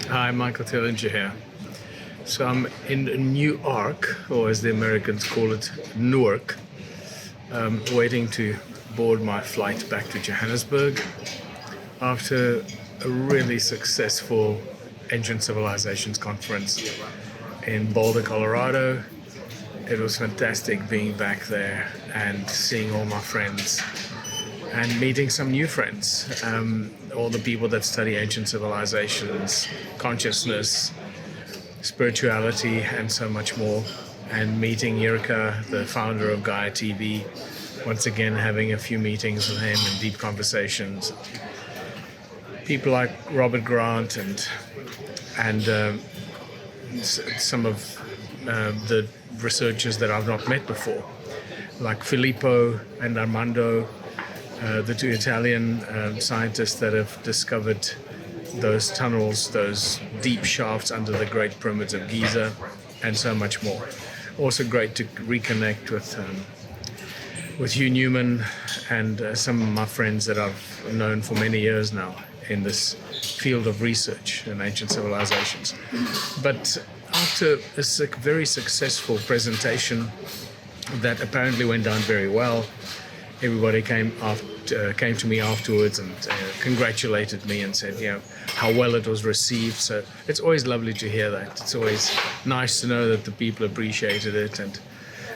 Hi, Michael Tillinger here. So I'm in Newark, or as the Americans call it, Newark, waiting to board my flight back to Johannesburg after a really successful Ancient Civilizations conference in Boulder, Colorado. It was fantastic being back there and seeing all my friends and meeting some new friends, all the people that study ancient civilizations, consciousness, spirituality, and so much more. And meeting Jirka, the founder of Gaia TV, once again having a few meetings with him and deep conversations. People like Robert Grant and some of the researchers that I've not met before, like Filippo and Armando, the two Italian scientists that have discovered those tunnels, those deep shafts under the Great Pyramids of Giza, and so much more. Also great to reconnect with Hugh Newman and some of my friends that I've known for many years now in this field of research in ancient civilizations. But after a very successful presentation that apparently went down very well, everybody came to me afterwards and congratulated me and said, how well it was received. So it's always lovely to hear that. It's always nice to know that the people appreciated it.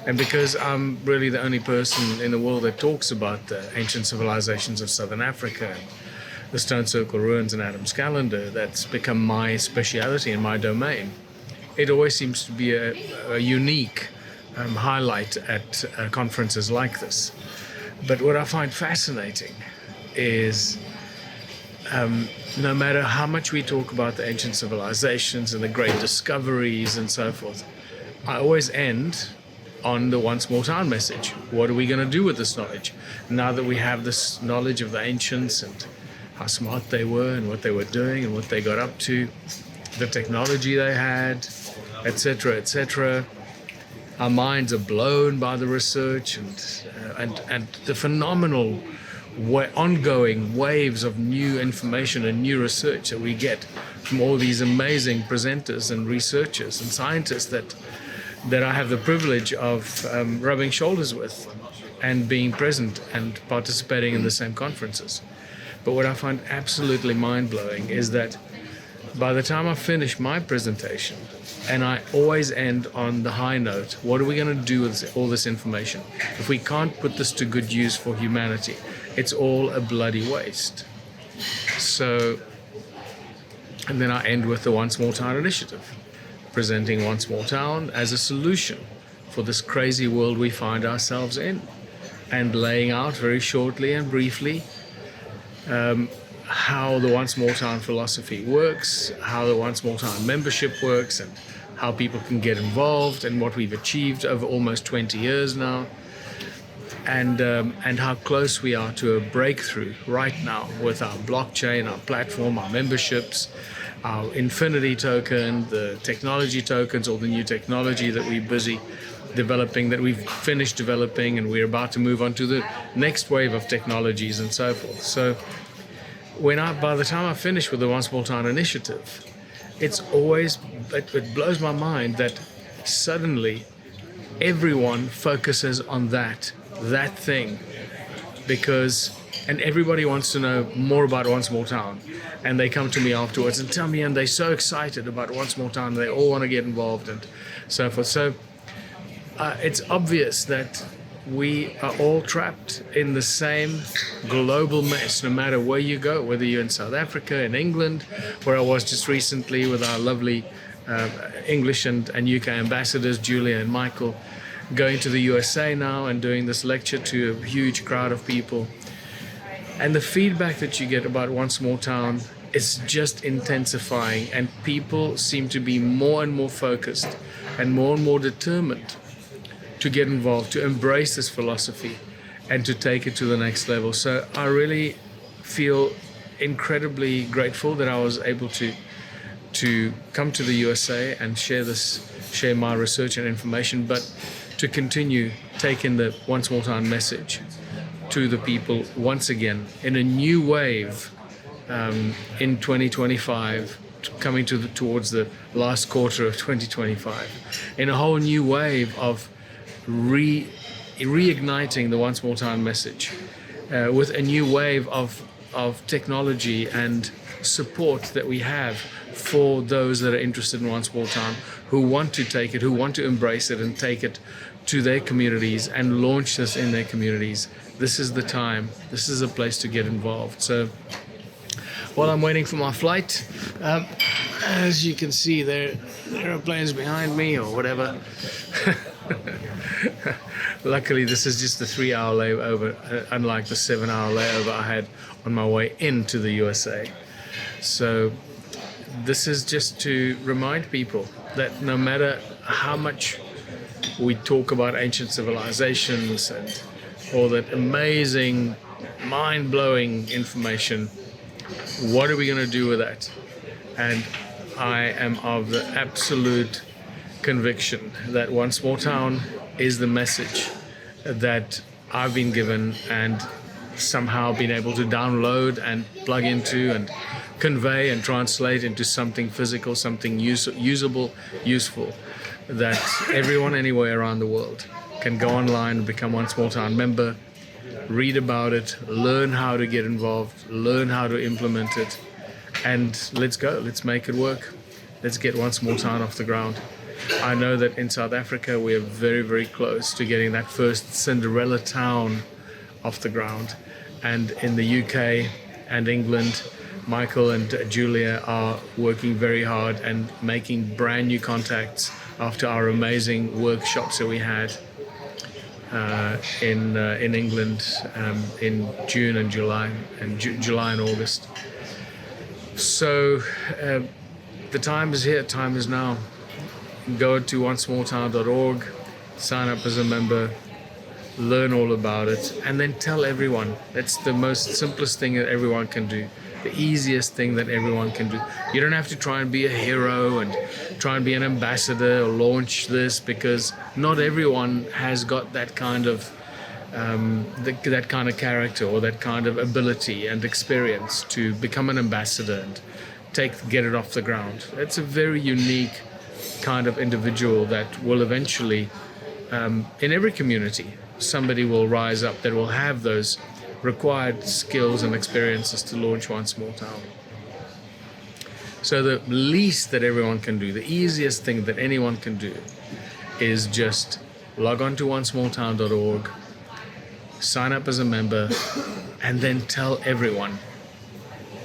And because I'm really the only person in the world that talks about the ancient civilizations of Southern Africa and the Stone Circle ruins and Adam's calendar, that's become my speciality and my domain. It always seems to be a unique highlight at conferences like this. But what I find fascinating is no matter how much we talk about the ancient civilizations and the great discoveries and so forth, I always end on the once more town message. What are we going to do with this knowledge? Now that we have this knowledge of the ancients and how smart they were and what they were doing and what they got up to, the technology they had, etc., etc., our minds are blown by the research and the phenomenal ongoing waves of new information and new research that we get from all these amazing presenters and researchers and scientists that I have the privilege of rubbing shoulders with and being present and participating in the same conferences. But what I find absolutely mind-blowing is that by the time I finish my presentation, and I always end on the high note, what are we going to do with all this information? If we can't put this to good use for humanity, it's all a bloody waste. So, and then I end with the Once More Town initiative, presenting Once More Town as a solution for this crazy world we find ourselves in, and laying out very shortly and briefly how the Once More Town philosophy works, how the Once More Town membership works, and how people can get involved, and what we've achieved over almost 20 years now, and how close we are to a breakthrough right now with our blockchain, our platform, our memberships, our infinity token, the technology tokens, all the new technology that we're busy developing, that we've finished developing, and we're about to move on to the next wave of technologies and so forth. So by the time I finish with the Once More Town initiative, it blows my mind that suddenly everyone focuses on that thing, and everybody wants to know more about Once More Town, and they come to me afterwards and tell me, and they're so excited about Once More Town, they all want to get involved and so forth. So it's obvious that we are all trapped in the same global mess, no matter where you go, whether you're in South Africa, in England, where I was just recently with our lovely English and UK ambassadors, Julia and Michael, going to the USA now and doing this lecture to a huge crowd of people. And the feedback that you get about Once More Town is just intensifying, and people seem to be more and more focused and more determined to get involved, to embrace this philosophy and to take it to the next level. So I really feel incredibly grateful that I was able to come to the USA and share my research and information, but to continue taking the Once More Town message to the people once again in a new wave in 2025 coming towards the last quarter of 2025, in a whole new wave of reigniting the One Small Town message, with a new wave of technology and support that we have for those that are interested in One Small Town, who want to take it, who want to embrace it and take it to their communities and launch this in their communities. This is the time. This is a place to get involved. So while I'm waiting for my flight, as you can see, there are planes behind me or whatever. Luckily, this is just a 3-hour layover, unlike the 7-hour layover I had on my way into the USA. So this is just to remind people that no matter how much we talk about ancient civilizations and all that amazing, mind-blowing information, what are we going to do with that? And I am of the absolute conviction that One Small Town is the message that I've been given and somehow been able to download and plug into and convey and translate into something physical, something usable, useful, that everyone anywhere around the world can go online and become One Small Town member, read about it, learn how to get involved, learn how to implement it, and let's go, let's make it work. Let's get One Small Town off the ground. I know that in South Africa we are very, very close to getting that first Cinderella town off the ground. And in the UK and England, Michael and Julia are working very hard and making brand new contacts after our amazing workshops that we had in England in June and July, July and August. So the time is here, time is now. Go to onesmalltown.org, sign up as a member, learn all about it, and then tell everyone. That's the most simplest thing that everyone can do, the easiest thing that everyone can do. You don't have to try and be a hero and try and be an ambassador or launch this, because not everyone has got that kind of that kind of character or that kind of ability and experience to become an ambassador and get it off the ground. It's a very unique kind of individual that will eventually, in every community, somebody will rise up that will have those required skills and experiences to launch One Small Town. So the least that everyone can do, the easiest thing that anyone can do, is just log on to onesmalltown.org, sign up as a member, and then tell everyone.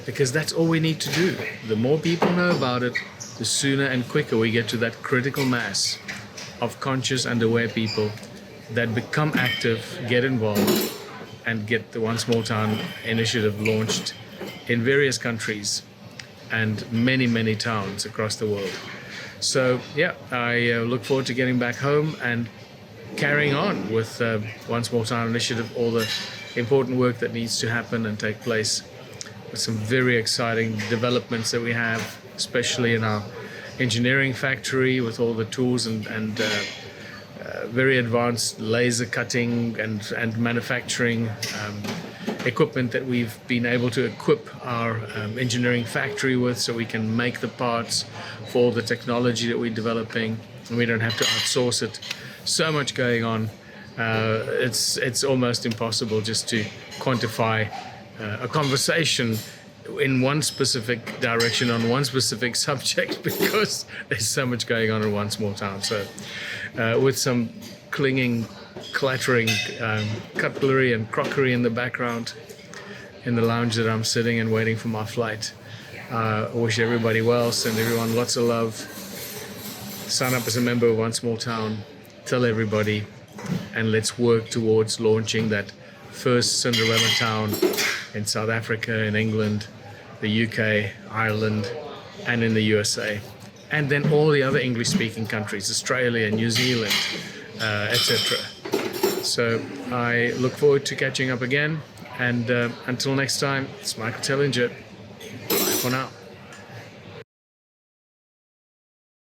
Because that's all we need to do. The more people know about it, the sooner and quicker we get to that critical mass of conscious and aware people that become active, get involved, and get the One Small Town initiative launched in various countries and many, many towns across the world. So yeah, I look forward to getting back home and carrying on with One Small Town initiative, all the important work that needs to happen and take place. Some very exciting developments that we have, especially in our engineering factory with all the tools and very advanced laser cutting and manufacturing equipment that we've been able to equip our engineering factory with, so we can make the parts for the technology that we're developing and we don't have to outsource it. So much going on. It's almost impossible just to quantify a conversation in one specific direction on one specific subject, because there's so much going on in One Small Town. So with some clattering cutlery and crockery in the background in the lounge that I'm sitting and waiting for my flight, I wish everybody well, send everyone lots of love, sign up as a member of One Small Town, tell everybody, and let's work towards launching that first Cinderella town in South Africa, in England, the UK, Ireland, and in the USA. And then all the other English-speaking countries, Australia, New Zealand, etc. So I look forward to catching up again. And until next time, it's Michael Tellinger. Bye for now.